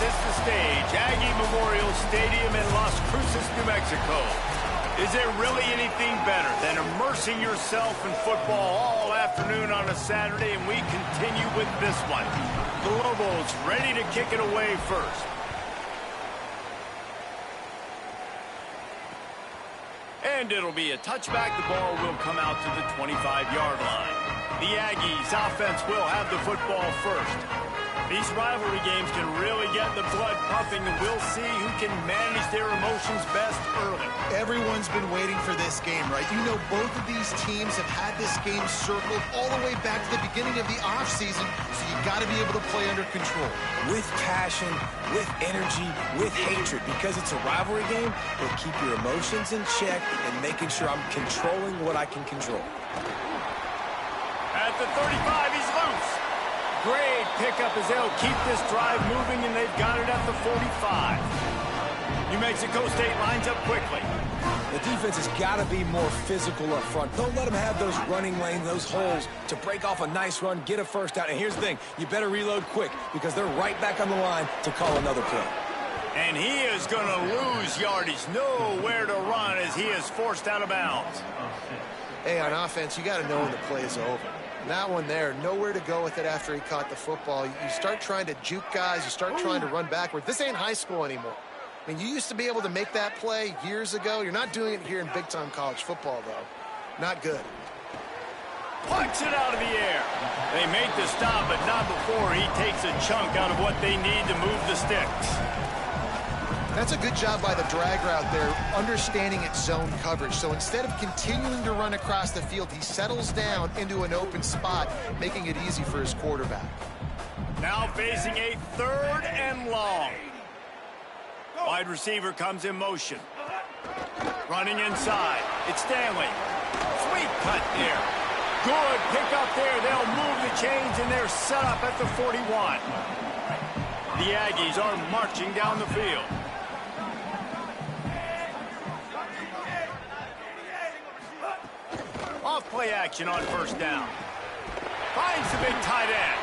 is the stage, Aggie Memorial Stadium in Las Cruces, New Mexico. Is there really anything better than immersing yourself in football all afternoon on a Saturday? And we continue with this one. The Lobos ready to kick it away first. And it'll be a touchback. The ball will come out to the 25-yard line. The Aggies offense will have the football first. These rivalry games can really get the blood pumping, and we'll see who can manage their emotions best early. Everyone's been waiting for this game, right? You know, both of these teams have had this game circled all the way back to the beginning of the offseason, so you got to be able to play under control. With passion, with energy, with hatred, because it's a rivalry game, but keep your emotions in check and making sure I'm controlling what I can control. At the 35, he's loose. Great pickup as they'll keep this drive moving, and they've got it at the 45. New Mexico State lines up quickly. The defense has got to be more physical up front. Don't let them have those running lanes, those holes to break off a nice run, get a first down. And here's the thing, you better reload quick because they're right back on the line to call another play. And he is going to lose yardage. Nowhere to run as he is forced out of bounds. Hey, on offense, you got to know when the play is over. That one there, nowhere to go with it after he caught the football. You start trying to juke guys. You start trying to run backward. This ain't high school anymore. I mean, you used to be able to make that play years ago. You're not doing it here in big-time college football, though. Not good. Punch it out of the air. They make the stop, but not before he takes a chunk out of what they need to move the sticks. That's a good job by the drag route there, understanding its zone coverage. So instead of continuing to run across the field, he settles down into an open spot, making it easy for his quarterback. Now facing a 3rd and long. Wide receiver comes in motion. Running inside. It's Stanley. Sweet cut there. Good pick up there. They'll move the chains, and they're set up at the 41. The Aggies are marching down the field. Off play action on first down. Finds the big tight end.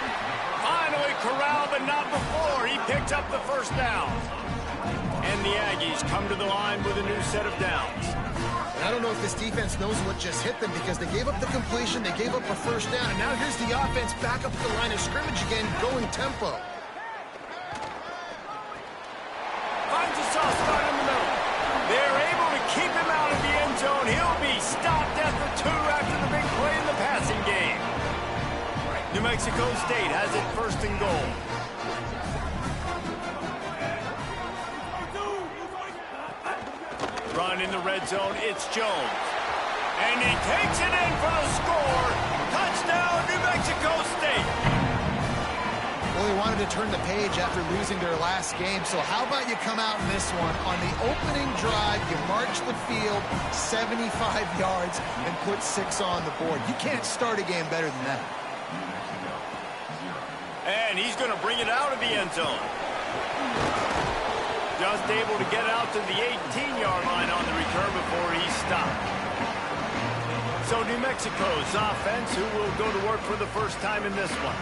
Finally corralled, but not before. He picks up the first down. And the Aggies come to the line with a new set of downs. And I don't know if this defense knows what just hit them because they gave up the completion, they gave up a first down, and now here's the offense back up to the line of scrimmage again, going tempo. Finds a soft spot in the middle. They're able to keep him out of the end zone. He'll be stopped at the 2 after the big play in the passing game. New Mexico State has it 1st and goal. Run in the red zone, it's Jones. And he takes it in for the score. Touchdown, New Mexico State. Well, they wanted to turn the page after losing their last game, so how about you come out in this one? On the opening drive, you march the field 75 yards and put 6 on the board. You can't start a game better than that. And he's going to bring it out of the end zone. Just able to get out to the 18-yard line on the return before he's stopped. So New Mexico's offense, who will go to work for the first time in this one.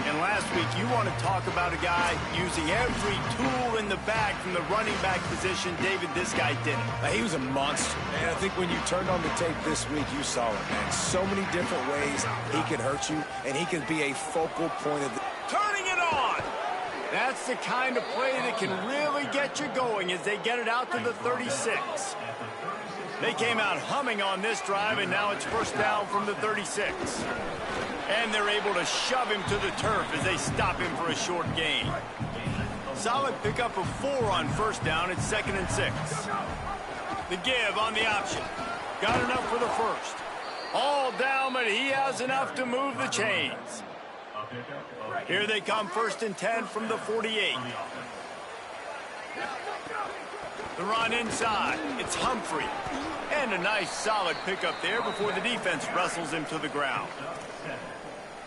And last week, you want to talk about a guy using every tool in the bag from the running back position. David, this guy did it. He was a monster. And I think when you turned on the tape this week, you saw it, man. So many different ways he can hurt you, and he can be a focal point of the... Turning it on! That's the kind of play that can really get you going as they get it out to the 36. They came out humming on this drive, and now it's first down from the 36. And they're able to shove him to the turf as they stop him for a short gain. Solid pickup of 4 on first down. It's 2nd and 6. The give on the option. Got enough for the first. All down, but he has enough to move the chains. Here they come, 1st and 10 from the 48. The run inside. It's Humphrey. And a nice solid pickup there before the defense wrestles him to the ground.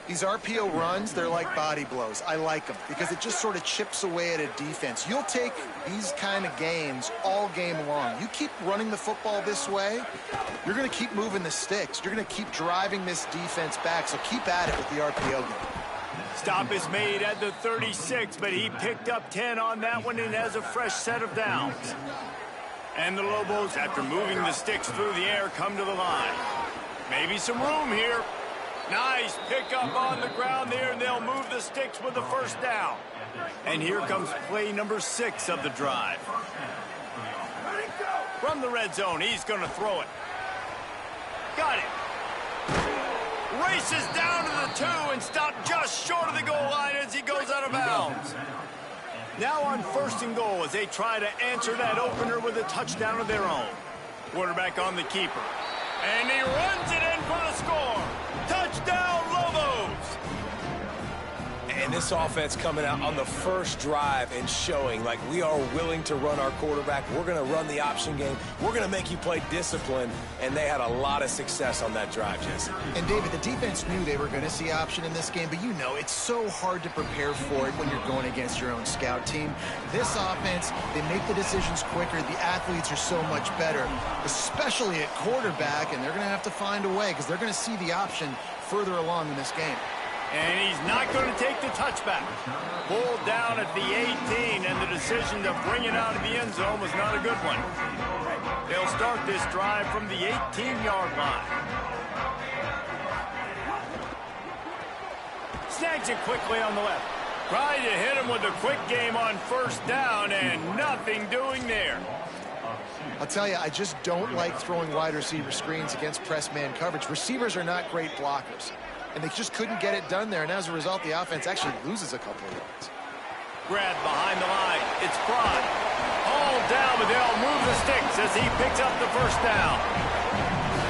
These RPO runs, they're like body blows. I like them because it just sort of chips away at a defense. You'll take these kind of games all game long. You keep running the football this way, you're going to keep moving the sticks. You're going to keep driving this defense back, so keep at it with the RPO game. Stop is made at the 36, but he picked up 10 on that one and has a fresh set of downs. And the Lobos, after moving the sticks through the air, come to the line. Maybe some room here. Nice pickup on the ground there, and they'll move the sticks with the first down. And here comes play number 6 of the drive. From the red zone, he's going to throw it. Got it. Races down to the 2 and stopped just short of the goal line as he goes out of bounds. Now on 1st and goal as they try to answer that opener with a touchdown of their own. Quarterback on the keeper. And he runs it in for the score. Touchdown, Lobos! And this offense coming out on the first drive and showing like we are willing to run our quarterback. We're going to run the option game. We're going to make you play discipline. And they had a lot of success on that drive, Jesse. And David, the defense knew they were going to see option in this game, but you know it's so hard to prepare for it when you're going against your own scout team. This offense, they make the decisions quicker. The athletes are so much better, especially at quarterback, and they're going to have to find a way because they're going to see the option further along in this game. And he's not going to take the touchback. Pulled down at the 18, and the decision to bring it out of the end zone was not a good one. They'll start this drive from the 18-yard line. Snags it quickly on the left. Trying to hit him with a quick game on 1st down, and nothing doing there. I'll tell you, I just don't like throwing wide receiver screens against press man coverage. Receivers are not great blockers. And they just couldn't get it done there. And as a result, the offense actually loses a couple of yards. Grab behind the line. It's Pride. Hauled down, but they'll move the sticks as he picks up the 1st down.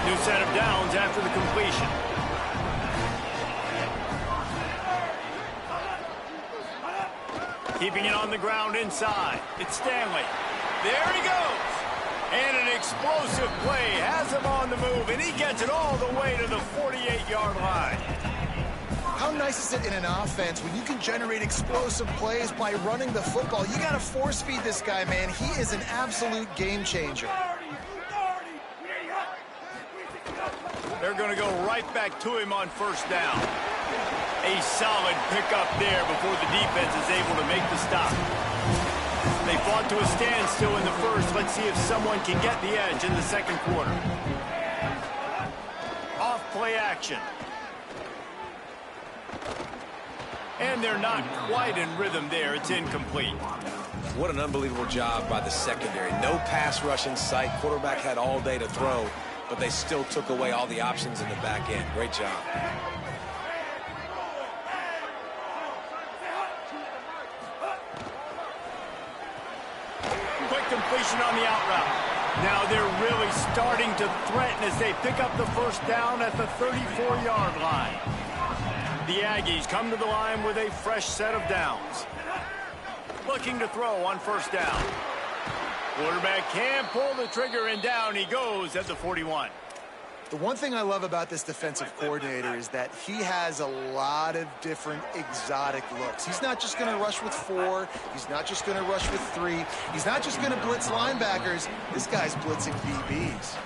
New set of downs after the completion. Keeping it on the ground inside. It's Stanley. There he goes. And an explosive play has him on the move, and he gets it all the way to the 48-yard line. How nice is it in an offense when you can generate explosive plays by running the football? You got to force feed this guy, man. He is an absolute game changer. They're going to go right back to him on 1st down. A solid pickup there before the defense is able to make the stop. They fought to a standstill in the 1st. Let's see if someone can get the edge in the 2nd quarter. Off play action. And they're not quite in rhythm there. It's incomplete. What an unbelievable job by the secondary. No pass rush in sight. Quarterback had all day to throw, but they still took away all the options in the back end. Great job. Completion on the out route. Now they're really starting to threaten as they pick up the 1st down at the 34-yard line. The Aggies come to the line with a fresh set of downs. Looking to throw on 1st down. Quarterback can't pull the trigger, and down he goes at the 41. The one thing I love about this defensive coordinator is that he has a lot of different exotic looks. He's not just going to rush with 4. He's not just going to rush with 3. He's not just going to blitz linebackers. This guy's blitzing DBs.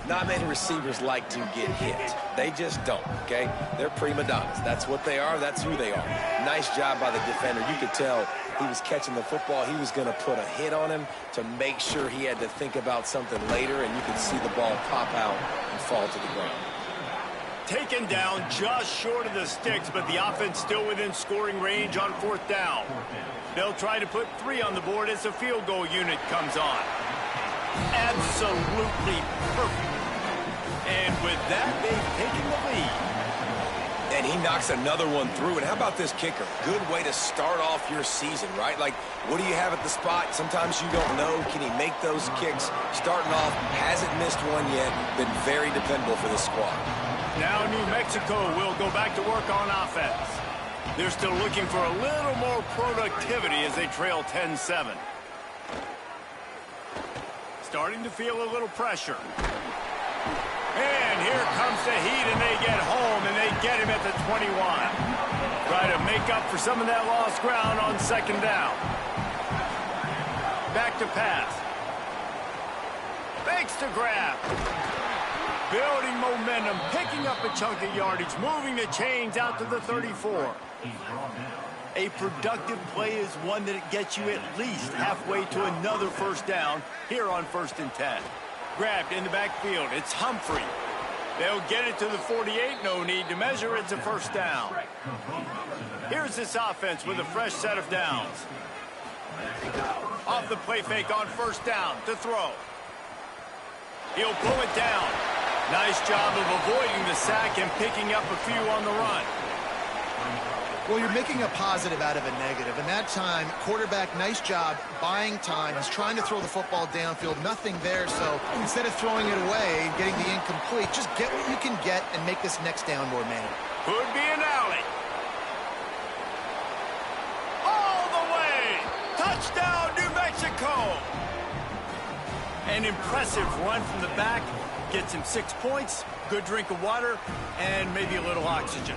Not many receivers like to get hit. They just don't, okay? They're prima donnas. That's what they are. That's who they are. Nice job by the defender. You could tell he was catching the football. He was going to put a hit on him to make sure he had to think about something later, and you could see the ball pop out and fall to the ground. Taken down just short of the sticks, but the offense still within scoring range on 4th down. They'll try to put 3 on the board as the field goal unit comes on. Absolutely perfect. And with that, they've taken the lead. And he knocks another one through. And how about this kicker? Good way to start off your season, right? Like, what do you have at the spot? Sometimes you don't know. Can he make those kicks? Starting off, hasn't missed one yet. Been very dependable for this squad. Now New Mexico will go back to work on offense. They're still looking for a little more productivity as they trail 10-7. Starting to feel a little pressure. And here comes the heat, and they get home, and they get him at the 21. Try to make up for some of that lost ground on 2nd down. Back to pass. Fakes to grab. Building momentum, picking up a chunk of yardage, moving the chains out to the 34. A productive play is one that gets you at least halfway to another first down here on 1st and 10. Grabbed in the backfield. It's Humphrey. They'll get it to the 48. No need to measure. It's a first down. Here's this offense with a fresh set of downs. Off the play fake on first down to throw. He'll pull it down. Nice job of avoiding the sack and picking up a few on the run. Well, you're making a positive out of a negative. And that time, quarterback, nice job buying time. He's trying to throw the football downfield. Nothing there. So instead of throwing it away and getting the incomplete, just get what you can get and make this next down more manageable. Could be an alley. All the way. Touchdown, New Mexico. An impressive run from the back. Gets him 6 points, good drink of water, and maybe a little oxygen.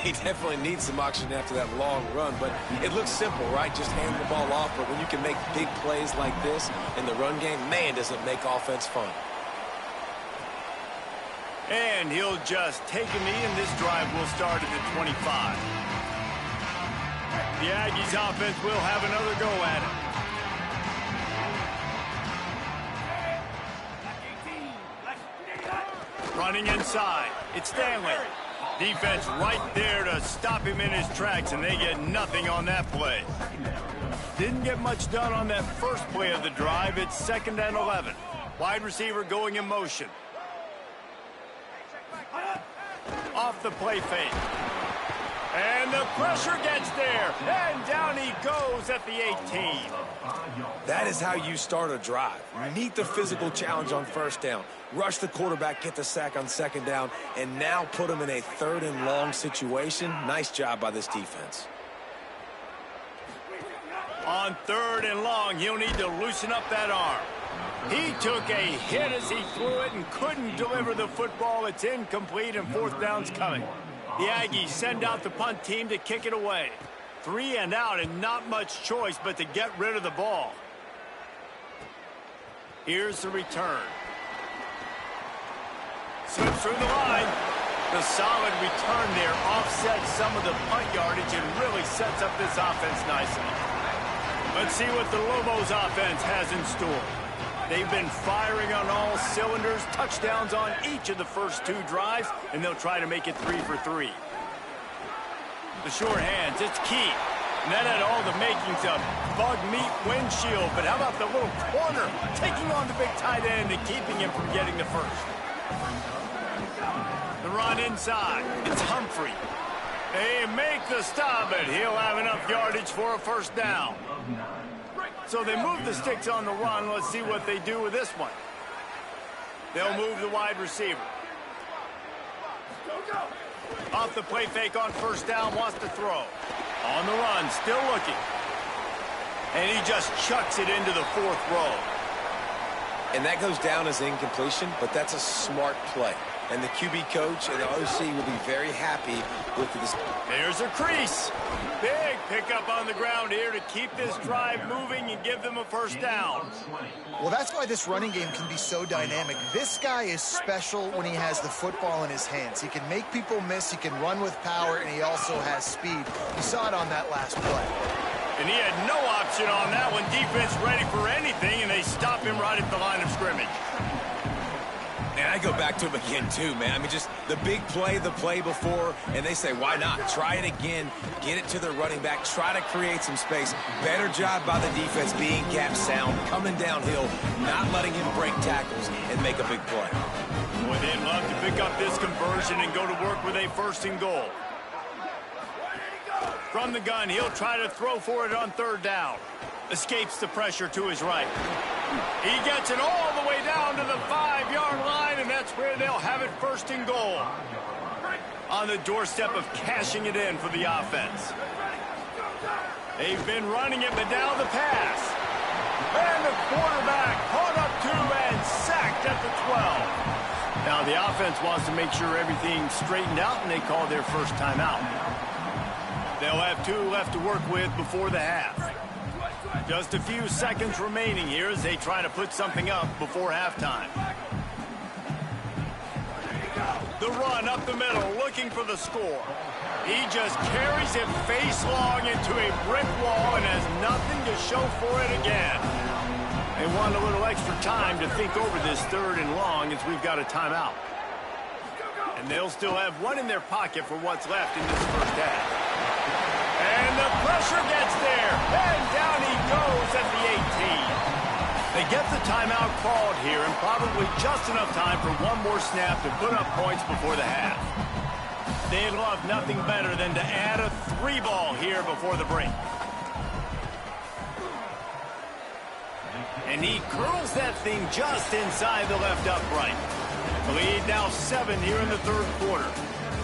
He definitely needs some oxygen after that long run, but it looks simple, right? Just hand the ball off, but when you can make big plays like this in the run game, man, does it make offense fun. And he'll just take a knee, and this drive will start at the 25. The Aggies offense will have another go at it. Running inside, it's Stanley. Defense right there to stop him in his tracks, and they get nothing on that play. Didn't get much done on that first play of the drive. It's 2nd and 11. Wide receiver going in motion. Off the play fake. And the pressure gets there. And down he goes at the 18. That is how you start a drive. Meet the physical challenge on first down. Rush the quarterback, get the sack on 2nd down, and now put him in a 3rd and long situation. Nice job by this defense. On 3rd and long, he'll need to loosen up that arm. He took a hit as he threw it and couldn't deliver the football. It's incomplete, and 4th down's coming. The Aggies send out the punt team to kick it away. 3 and out, and not much choice but to get rid of the ball. Here's the return. Slips through the line. The solid return there offsets some of the punt yardage and really sets up this offense nicely. Let's see what the Lobos offense has in store. They've been firing on all cylinders, touchdowns on each of the first 2 drives, and they'll try to make it 3 for 3. The short hands, it's key. And that had all the makings of bug meat windshield, but how about the little corner taking on the big tight end and keeping him from getting the first? The run inside, it's Humphrey. They make the stop, but he'll have enough yardage for a first down. So they move the sticks on the run. Let's see what they do with this one. They'll move the wide receiver. Off the play fake on first down, wants to throw. On the run, still looking. And he just chucks it into the 4th row. And that goes down as incompletion, but that's a smart play. And the QB coach and the OC will be very happy with this. There's a crease. Big pickup on the ground here to keep this drive moving and give them a first down. Well, that's why this running game can be so dynamic. This guy is special when he has the football in his hands. He can make people miss, he can run with power, and he also has speed. You saw it on that last play. And he had no option on that one. Defense ready for anything, and they stop him right at the line of scrimmage. And I go back to him again, too, man. I mean, just the big play, the play before, and they say, why not? Try it again, get it to the running back, try to create some space. Better job by the defense being gap sound, coming downhill, not letting him break tackles and make a big play. Boy, they'd love to pick up this conversion and go to work with a 1st and goal. From the gun, he'll try to throw for it on 3rd down. Escapes the pressure to his right. He gets it all the way down to the 5-yard line, and that's where they'll have it 1st and goal. On the doorstep of cashing it in for the offense. They've been running it, but now the pass. And the quarterback caught up to and sacked at the 12. Now the offense wants to make sure everything's straightened out, and they call their first timeout. They'll have 2 left to work with before the half. Just a few seconds remaining here as they try to put something up before halftime. The run up the middle, looking for the score. He just carries it face long into a brick wall and has nothing to show for it again. They want a little extra time to think over this 3rd and long as we've got a timeout. And they'll still have one in their pocket for what's left in this first half. And the pressure gets there. And down he goes at the 18. They get the timeout called here and probably just enough time for one more snap to put up points before the half. They'd love nothing better than to add a 3-ball here before the break. And he curls that thing just inside the left upright. The lead now 7 here in the 3rd quarter.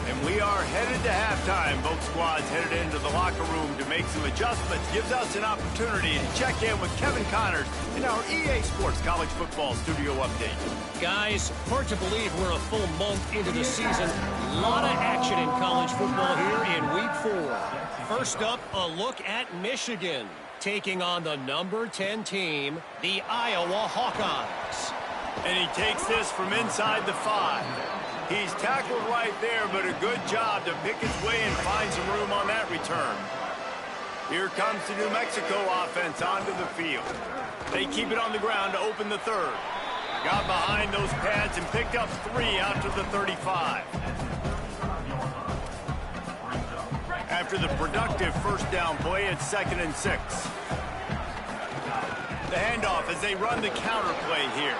And we are headed to halftime. Both squads headed into the locker room to make some adjustments. Gives us an opportunity to check in with Kevin Connors in our EA Sports College Football Studio Update. Guys, hard to believe we're a full month into the season. A lot of action in college football here in Week 4. First up, a look at Michigan, taking on the number 10 team, the Iowa Hawkeyes. And he takes this from inside the 5. He's tackled right there, but a good job to pick his way and find some room on that return. Here comes the New Mexico offense onto the field. They keep it on the ground to open the 3rd. Got behind those pads and picked up 3 out to the 35. After the productive first down play, it's 2nd and 6. The handoff as they run the counter play here.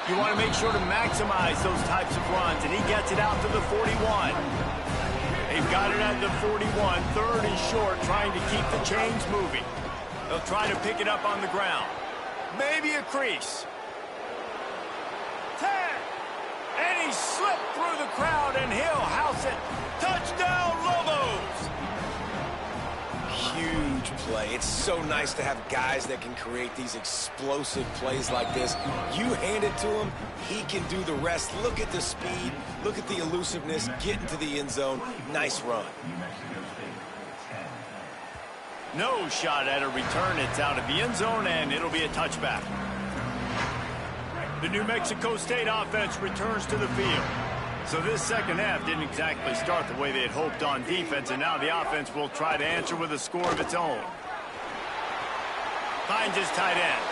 You want to make sure to maximize those types of runs, and he gets it out to the 41. They've got it at the 41, 3rd and short, trying to keep the chains moving. They'll try to pick it up on the ground. Maybe a crease. 10. And he slipped through the crowd, and he'll house it. Touchdown, Lobos! Huge play. It's so nice to have guys that can create these explosive plays like this. You hand it to him, he can do the rest. Look at the speed, look at the elusiveness, get into the end zone. Nice run. No shot at a return. It's out of the end zone, and it'll be a touchback. The New Mexico State offense returns to the field. So this second half didn't exactly start the way they had hoped on defense, and now the offense will try to answer with a score of its own. Finds his tight end.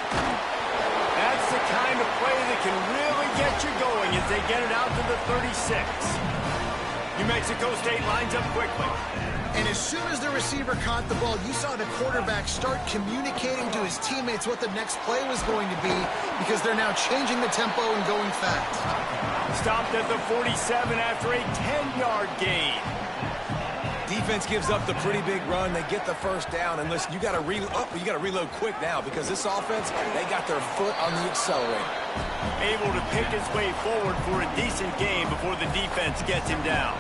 That's the kind of play that can really get you going as they get it out to the 36. New Mexico State lines up quickly. And as soon as the receiver caught the ball, you saw the quarterback start communicating to his teammates what the next play was going to be, because they're now changing the tempo and going fast. Stopped at the 47 after a 10-yard gain. Defense gives up the pretty big run. They get the first down. And listen, you got to reload quick now, because this offense, they got their foot on the accelerator. Able to pick his way forward for a decent game before the defense gets him down.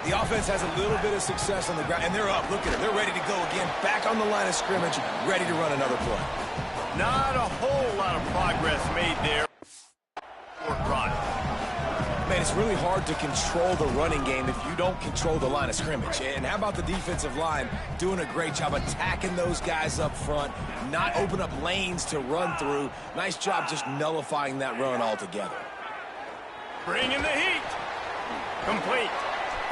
The offense has a little bit of success on the ground, and they're up. Look at it. They're ready to go again. Back on the line of scrimmage, ready to run another play. Not a whole lot of progress made there. Man, it's really hard to control the running game if you don't control the line of scrimmage. And how about the defensive line doing a great job attacking those guys up front, not open up lanes to run through. Nice job just nullifying that run altogether. Bringing the heat. Complete.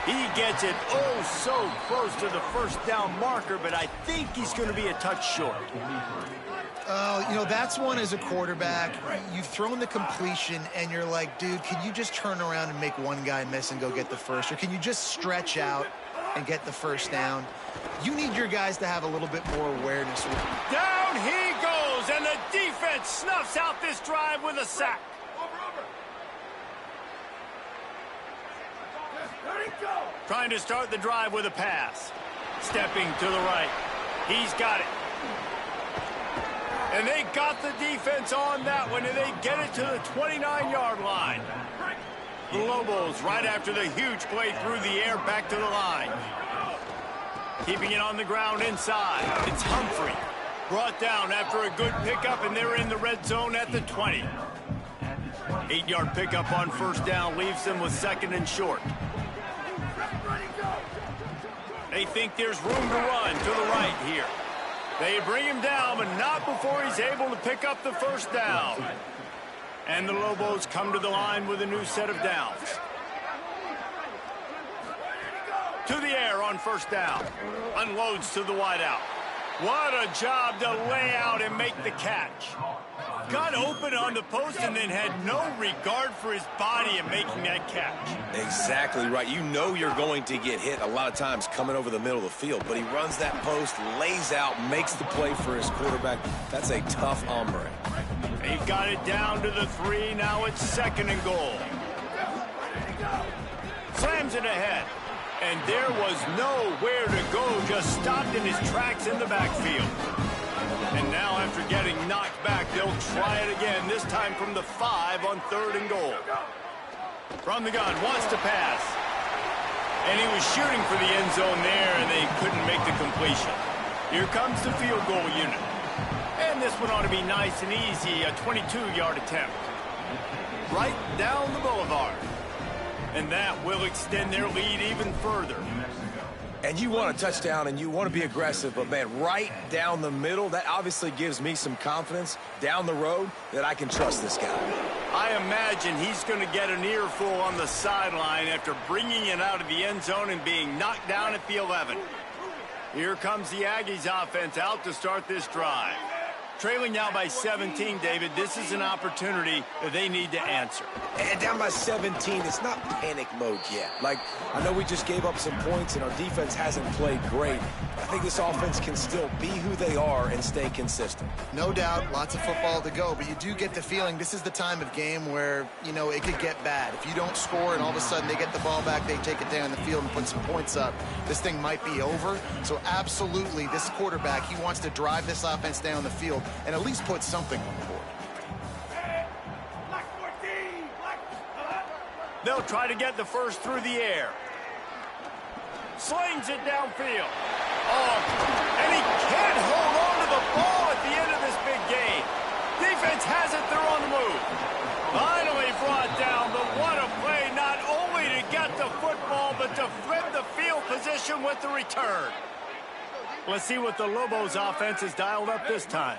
He gets it oh so close to the first down marker, but I think he's going to be a touch short. You know, that's one as a quarterback. You've thrown the completion, and you're like, dude, can you just turn around and make one guy miss and go get the first? Or can you just stretch out and get the first down? You need your guys to have a little bit more awareness. Down he goes, and the defense snuffs out this drive with a sack. Trying to start the drive with a pass. Stepping to the right. He's got it. And they got the defense on that one, and they get it to the 29-yard line. The Lobos, right after the huge play through the air, back to the line. Keeping it on the ground inside. It's Humphrey. Brought down after a good pickup, and they're in the red zone at the 20. 8-yard pickup on first down leaves them with 2nd and short. They think there's room to run to the right here. They bring him down, but not before he's able to pick up the first down. And the Lobos come to the line with a new set of downs. To the air on first down. Unloads to the wideout. What a job to lay out and make the catch. Got open on the post and then had no regard for his body in making that catch. Exactly right. You know you're going to get hit a lot of times coming over the middle of the field, but he runs that post, lays out, makes the play for his quarterback. That's a tough hombre. He got it down to the 3. Now it's 2nd and goal. Slams it ahead. And there was nowhere to go, just stopped in his tracks in the backfield. And now after getting knocked back, they'll try it again, this time from the 5 on 3rd and goal. From the gun, wants to pass. And he was shooting for the end zone there, and they couldn't make the completion. Here comes the field goal unit. And this one ought to be nice and easy, a 22-yard attempt. Right down the boulevard. And that will extend their lead even further. And you want a touchdown and you want to be aggressive, but man, right down the middle, that obviously gives me some confidence down the road that I can trust this guy. I imagine he's going to get an earful on the sideline after bringing it out of the end zone and being knocked down at the 11. Here comes the Aggies offense out to start this drive. Trailing now by 17, David, this is an opportunity that they need to answer. And down by 17, it's not panic mode yet. Like, I know we just gave up some points and our defense hasn't played great. I think this offense can still be who they are and stay consistent. No doubt, lots of football to go, but you do get the feeling this is the time of game where, you know, it could get bad. If you don't score and all of a sudden they get the ball back, they take it down the field and put some points up, this thing might be over. So absolutely, this quarterback, he wants to drive this offense down the field and at least put something on the board. They'll try to get the first through the air. Slings it downfield. Oh, and he can't hold on to the ball at the end of this big game. Defense has it, they're on the move. Finally brought down, but what a play, not only to get the football, but to flip the field position with the return. Let's see what the Lobos offense has dialed up this time.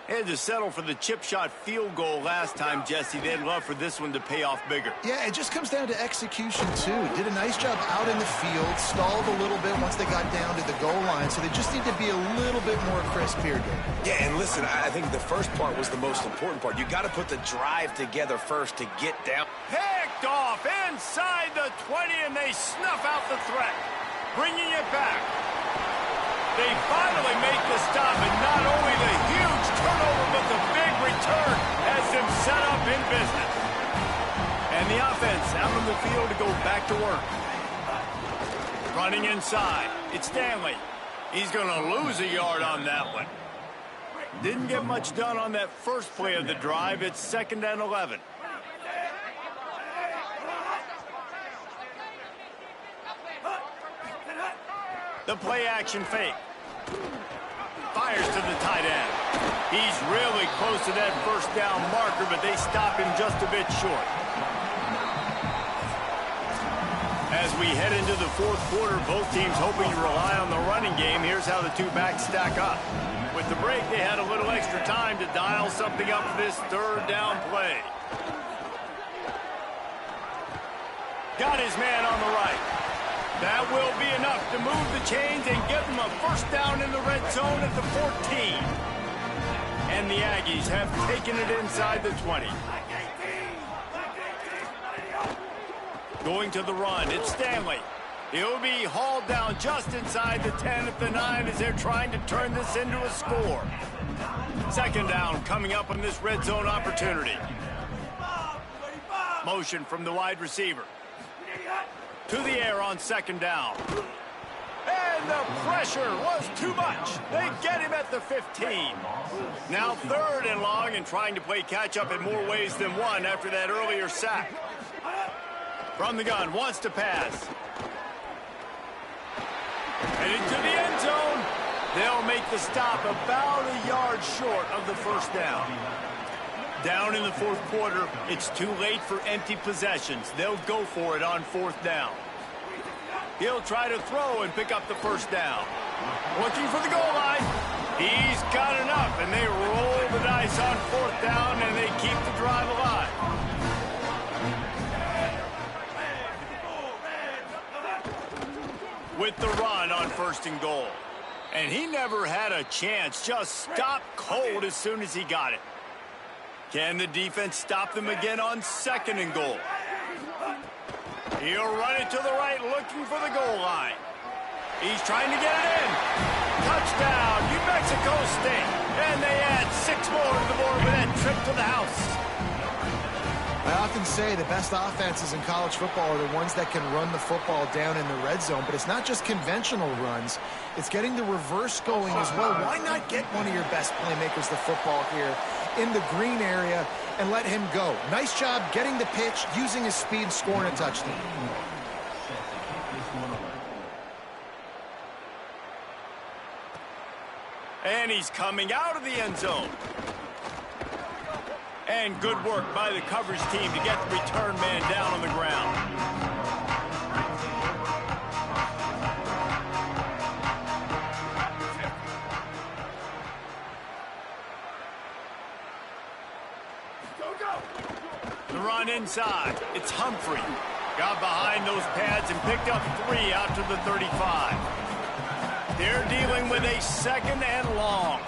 They had to settle for the chip shot field goal last time, Jesse. They'd love for this one to pay off bigger. Yeah, it just comes down to execution, too. Did a nice job out in the field, stalled a little bit once they got down to the goal line, so they just need to be a little bit more crisp here, Dave. Yeah, and listen, I think the first part was the most important part. You got to put the drive together first to get down. Picked off inside the 20, and they snuff out the threat, bringing it back. They finally make the stop, and not only the huge turnover, but the big return has them set up in business. And the offense out on the field to go back to work. Running inside, it's Stanley. He's going to lose a yard on that one. Didn't get much done on that first play of the drive. It's 2nd and 11. The play action fake. Fires to the tight end. He's really close to that first down marker, but they stop him just a bit short. As we head into the 4th quarter, both teams hoping to rely on the running game. Here's how the two backs stack up. With the break, they had a little extra time to dial something up for this 3rd down play. Got his man on the right. That will be enough to move the chains and give them a first down in the red zone at the 14. And the Aggies have taken it inside the 20. Going to the run, it's Stanley. He'll be hauled down just inside the 10 at the 9 as they're trying to turn this into a score. 2nd down coming up on this red zone opportunity. Motion from the wide receiver. To the air on 2nd down. And the pressure was too much. They get him at the 15. Now 3rd and long and trying to play catch-up in more ways than one after that earlier sack. From the gun, wants to pass. And into the end zone. They'll make the stop about a yard short of the first down. Down in the 4th quarter, it's too late for empty possessions. They'll go for it on 4th down. He'll try to throw and pick up the first down. Looking for the goal line. He's got enough, and they roll the dice on 4th down, and they keep the drive alive. with the run on 1st and goal. And he never had a chance, just stopped cold as soon as he got it. Can the defense stop them again on 2nd and goal? He'll run it to the right, looking for the goal line. He's trying to get it in. Touchdown, New Mexico State. And they add 6 more to the board with that trip to the house. I often say the best offenses in college football are the ones that can run the football down in the red zone, but it's not just conventional runs. It's getting the reverse going as well. Why not get one of your best playmakers the football here in the green area and let him go? Nice job getting the pitch, using his speed, scoring a touchdown. And he's coming out of the end zone. And good work by the coverage team to get the return man down on the ground. The run inside. It's Humphrey. Got behind those pads and picked up 3 out to the 35. They're dealing with a 2nd and long.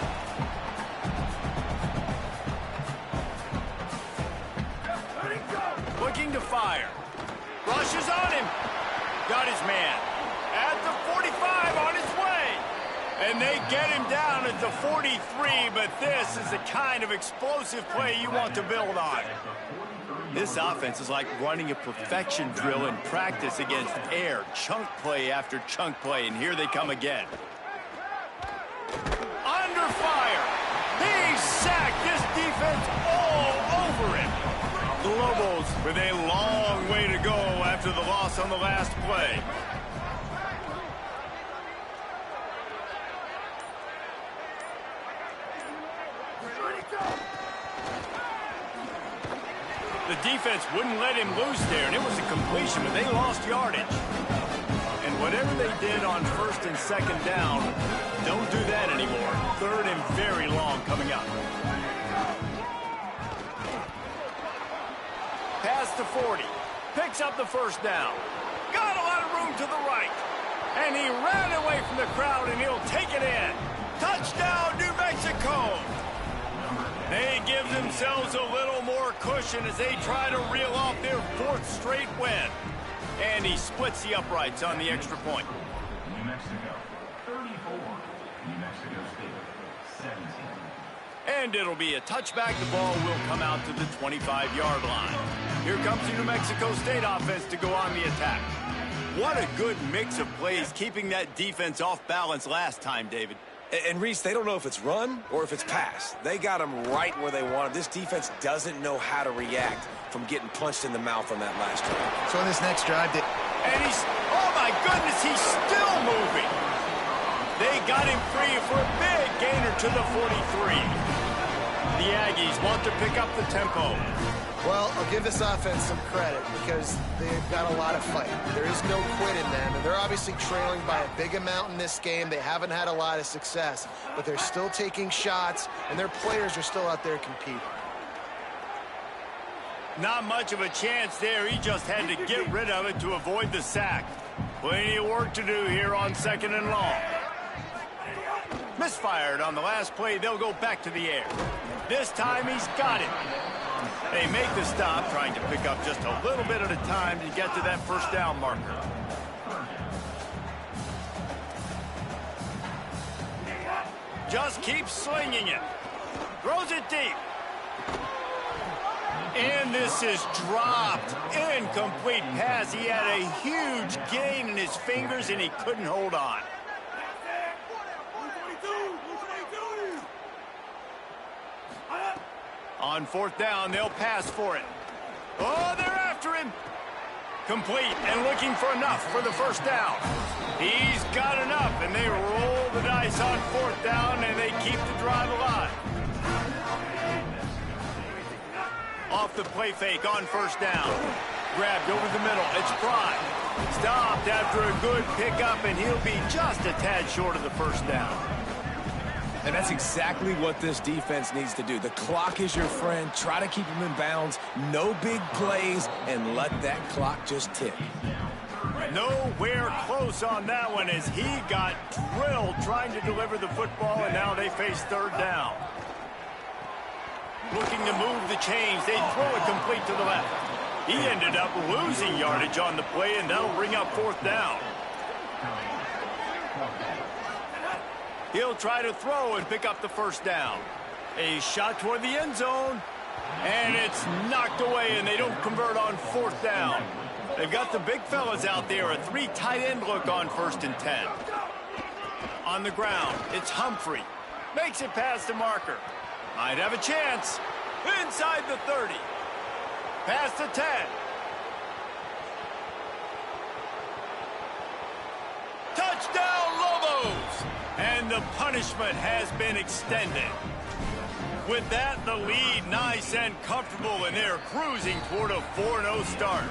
Looking to fire. Rushes on him. Got his man. At the 45 on his way. And they get him down at the 43, but this is the kind of explosive play you want to build on. This offense is like running a perfection drill in practice against air. Chunk play after chunk play, and here they come again. Under fire. He sacked this defense all over him. The Lobos with a long way to go after the loss on the last play. The defense wouldn't let him loose there, and it was a completion, but they lost yardage. And whatever they did on 1st and 2nd down, don't do that anymore. 3rd and very long coming up. Past the 40. Picks up the 1st down. Got a lot of room to the right. And he ran away from the crowd, and he'll take it in. Touchdown, New Mexico! They give themselves a little more cushion as they try to reel off their 4th straight win. And he splits the uprights on the extra point. New Mexico, 34. New Mexico State, 17. And it'll be a touchback. The ball will come out to the 25-yard line. Here comes the New Mexico State offense to go on the attack. What a good mix of plays, keeping that defense off balance last time, David. And Reese, they don't know if it's run or if it's pass. They got them right where they want them. This defense doesn't know how to react from getting punched in the mouth on that last drive. So in this next drive, and he's, oh my goodness, he's still moving. They got him free for a big gainer to the 43. The Aggies want to pick up the tempo. Well, I'll give this offense some credit because they've got a lot of fight. There is no quit in them, and they're obviously trailing by a big amount in this game. They haven't had a lot of success, but they're still taking shots, and their players are still out there competing. Not much of a chance there. He just had to get rid of it to avoid the sack. Plenty of work to do here on 2nd and long. Misfired on the last play. They'll go back to the air. This time he's got it. They make the stop, trying to pick up just a little bit at a time to get to that 1st down marker. Just keeps slinging it. Throws it deep. And this is dropped. Incomplete pass. He had a huge gain in his fingers, and he couldn't hold on. On 4th down, they'll pass for it. Oh, they're after him. Complete and looking for enough for the 1st down. He's got enough, and they roll the dice on 4th down, and they keep the drive alive. Off the play fake on 1st down. Grabbed over the middle. It's Fry. Stopped after a good pickup, and he'll be just a tad short of the 1st down. And that's exactly what this defense needs to do. The clock is your friend. Try to keep them in bounds. No big plays, and let that clock just tick. Nowhere close on that one as he got drilled trying to deliver the football, and now they face third down. Looking to move the chains. They throw it complete to the left. He ended up losing yardage on the play, and that'll bring up fourth down. He'll try to throw and pick up the first down. A shot toward the end zone, and it's knocked away, and they don't convert on fourth down. They've got the big fellas out there, a 3 tight end look on 1st and 10. On the ground, it's Humphrey. Makes it past the marker. Might have a chance. Inside the 30. Past the 10. Touchdown, Lobos! And the punishment has been extended. With that, the lead nice and comfortable, and they're cruising toward a 4-0 start.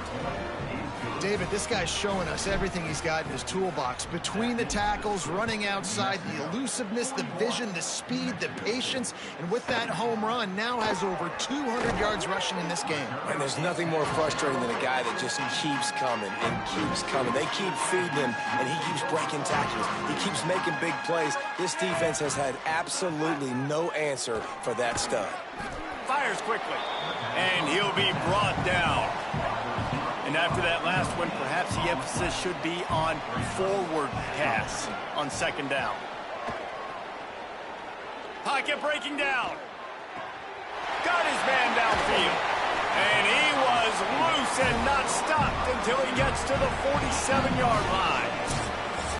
David, this guy's showing us everything he's got in his toolbox. Between the tackles, running outside, the elusiveness, the vision, the speed, the patience, and with that home run, now has over 200 yards rushing in this game. And there's nothing more frustrating than a guy that just keeps coming and keeps coming. They keep feeding him, and he keeps breaking tackles. He keeps making big plays. This defense has had absolutely no answer for that stud. Fires quickly, and he'll be brought down. And after that last one, perhaps the emphasis should be on forward pass on 2nd down. Pocket breaking down. Got his man downfield. And he was loose and not stopped until he gets to the 47-yard line.